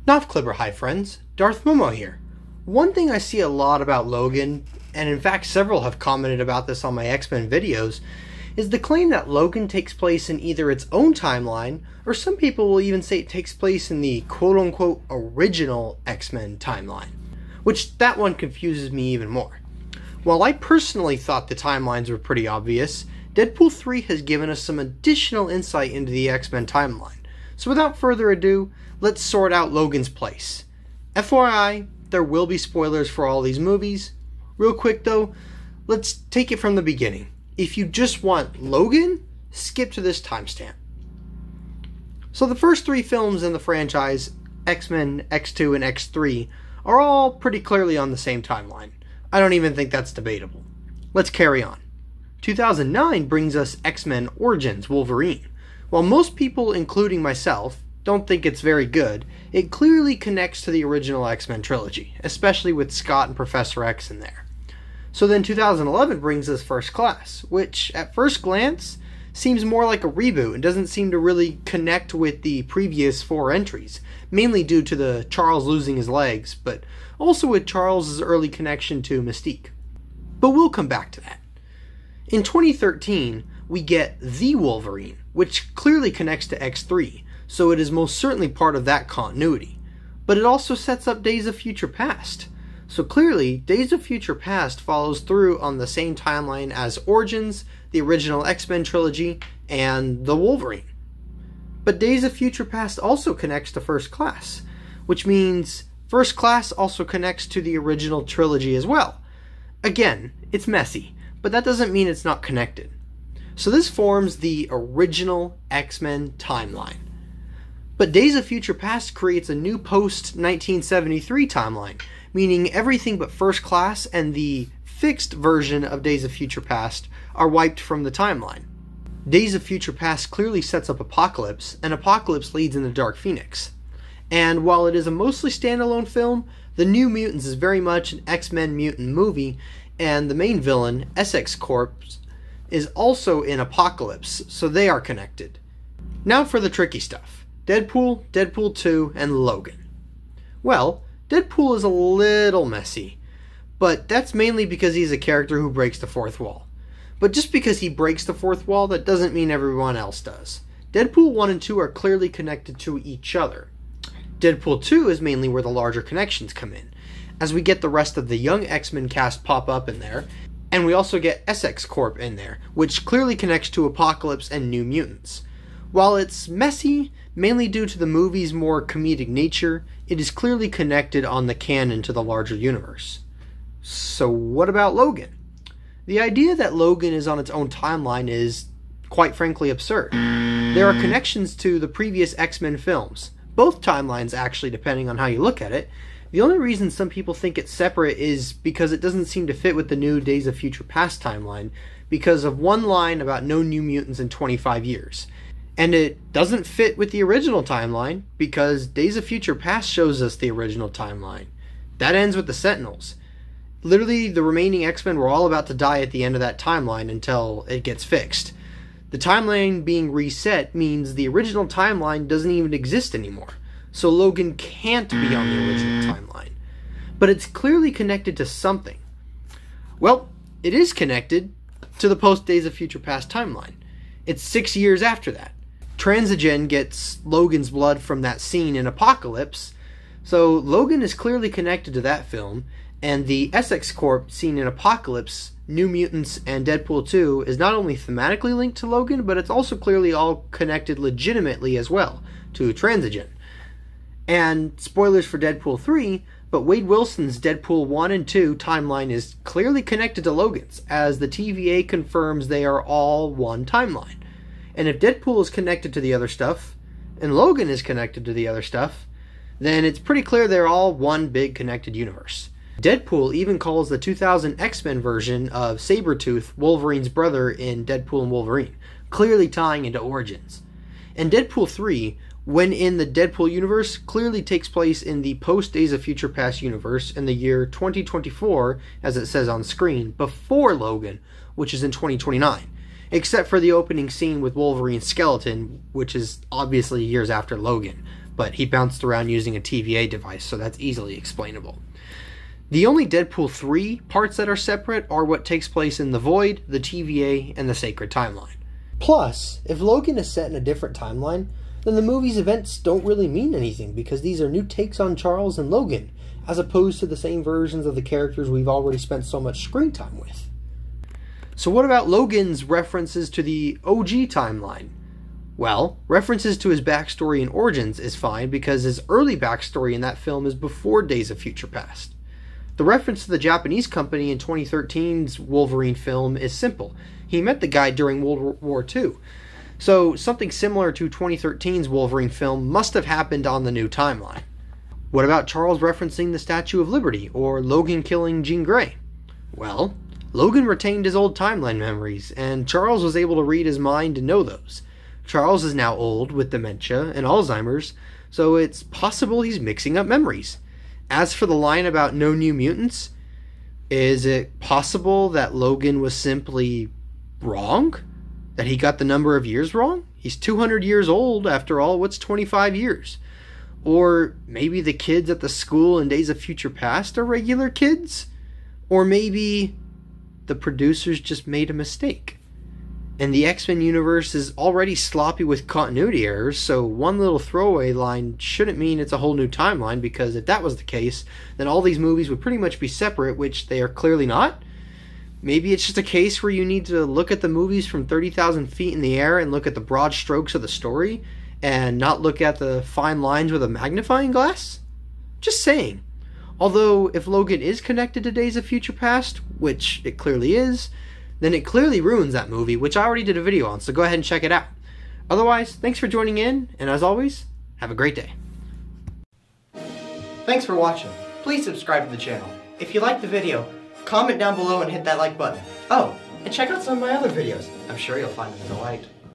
Novclipper, hi friends, Darth Momo here. One thing I see a lot about Logan, and in fact several have commented about this on my X-Men videos, is the claim that Logan takes place in either its own timeline, or some people will even say it takes place in the quote-unquote original X-Men timeline, which that one confuses me even more. While I personally thought the timelines were pretty obvious, Deadpool 3 has given us some additional insight into the X-Men timeline. So without further ado, let's sort out Logan's place. FYI, there will be spoilers for all these movies. Real quick though, let's take it from the beginning. If you just want Logan, skip to this timestamp. So the first three films in the franchise, X-Men, X2, and X3, are all pretty clearly on the same timeline. I don't even think that's debatable. Let's carry on. 2009 brings us X-Men Origins Wolverine. While most people, including myself, don't think it's very good, it clearly connects to the original X-Men trilogy, especially with Scott and Professor X in there. So then 2011 brings us First Class, which at first glance seems more like a reboot and doesn't seem to really connect with the previous four entries, mainly due to the Charles losing his legs, but also with Charles' early connection to Mystique. But we'll come back to that. In 2013, we get The Wolverine, which clearly connects to X3, so it is most certainly part of that continuity. But it also sets up Days of Future Past. So clearly, Days of Future Past follows through on the same timeline as Origins, the original X-Men trilogy, and The Wolverine. But Days of Future Past also connects to First Class, which means First Class also connects to the original trilogy as well. Again, it's messy, but that doesn't mean it's not connected. So this forms the original X-Men timeline. But Days of Future Past creates a new post-1973 timeline, meaning everything but First Class and the fixed version of Days of Future Past are wiped from the timeline. Days of Future Past clearly sets up Apocalypse, and Apocalypse leads into Dark Phoenix. And while it is a mostly standalone film, The New Mutants is very much an X-Men mutant movie, and the main villain, Essex Corp, is also in Apocalypse, so they are connected. Now for the tricky stuff. Deadpool, Deadpool 2, and Logan. Well, Deadpool is a little messy, but that's mainly because he's a character who breaks the fourth wall. But just because he breaks the fourth wall, that doesn't mean everyone else does. Deadpool 1 and 2 are clearly connected to each other. Deadpool 2 is mainly where the larger connections come in, as we get the rest of the young X-Men cast pop up in there, and we also get Essex Corp in there, which clearly connects to Apocalypse and New Mutants. While it's messy, mainly due to the movie's more comedic nature, it is clearly connected on the canon to the larger universe. So what about Logan? The idea that Logan is on its own timeline is, quite frankly, absurd. There are connections to the previous X-Men films, both timelines actually depending on how you look at it. The only reason some people think it's separate is because it doesn't seem to fit with the new Days of Future Past timeline because of one line about no New Mutants in 25 years. And it doesn't fit with the original timeline because Days of Future Past shows us the original timeline. That ends with the Sentinels. Literally, the remaining X-Men were all about to die at the end of that timeline until it gets fixed. The timeline being reset means the original timeline doesn't even exist anymore. So Logan can't be on the original timeline. But it's clearly connected to something. Well, it is connected to the post-Days of Future Past timeline. It's 6 years after that. Transigen gets Logan's blood from that scene in Apocalypse, so Logan is clearly connected to that film, and the Essex Corp scene in Apocalypse, New Mutants, and Deadpool 2 is not only thematically linked to Logan, but it's also clearly all connected legitimately as well to Transigen. And spoilers for Deadpool 3, but Wade Wilson's Deadpool 1 and 2 timeline is clearly connected to Logan's, as the TVA confirms they are all one timeline. And if Deadpool is connected to the other stuff, and Logan is connected to the other stuff, then it's pretty clear they're all one big connected universe. Deadpool even calls the 2000 X-Men version of Sabretooth Wolverine's brother in Deadpool and Wolverine, clearly tying into Origins. And Deadpool 3, when in the Deadpool universe, clearly takes place in the post-Days of Future Past universe in the year 2024, as it says on screen, before Logan, which is in 2029. Except for the opening scene with Wolverine's skeleton, which is obviously years after Logan. but he bounced around using a TVA device, so that's easily explainable. The only Deadpool 3 parts that are separate are what takes place in the Void, the TVA, and the Sacred Timeline. Plus, if Logan is set in a different timeline, then the movie's events don't really mean anything because these are new takes on Charles and Logan, as opposed to the same versions of the characters we've already spent so much screen time with. So what about Logan's references to the OG timeline? Well, references to his backstory and origins is fine because his early backstory in that film is before Days of Future Past. The reference to the Japanese company in 2013's Wolverine film is simple. He met the guy during World War II. So something similar to 2013's Wolverine film must have happened on the new timeline. What about Charles referencing the Statue of Liberty or Logan killing Jean Grey? Well, Logan retained his old timeline memories, and Charles was able to read his mind and know those. Charles is now old with dementia and Alzheimer's, so it's possible he's mixing up memories. As for the line about no new mutants, is it possible that Logan was simply wrong? That he got the number of years wrong? He's 200 years old after all, what's 25 years? Or maybe the kids at the school in Days of Future Past are regular kids? Or maybe the producers just made a mistake. And the X-Men universe is already sloppy with continuity errors, so one little throwaway line shouldn't mean it's a whole new timeline, because if that was the case, then all these movies would pretty much be separate, which they are clearly not. Maybe it's just a case where you need to look at the movies from 30,000 feet in the air and look at the broad strokes of the story, and not look at the fine lines with a magnifying glass? Just saying. Although, if Logan is connected to Days of Future Past, which it clearly is, then it clearly ruins that movie, which I already did a video on, so go ahead and check it out. Otherwise, thanks for joining in, and as always, have a great day. Thanks for watching. Please subscribe to the channel. If you liked the video, comment down below and hit that like button. Oh, and check out some of my other videos. I'm sure you'll find them a delight.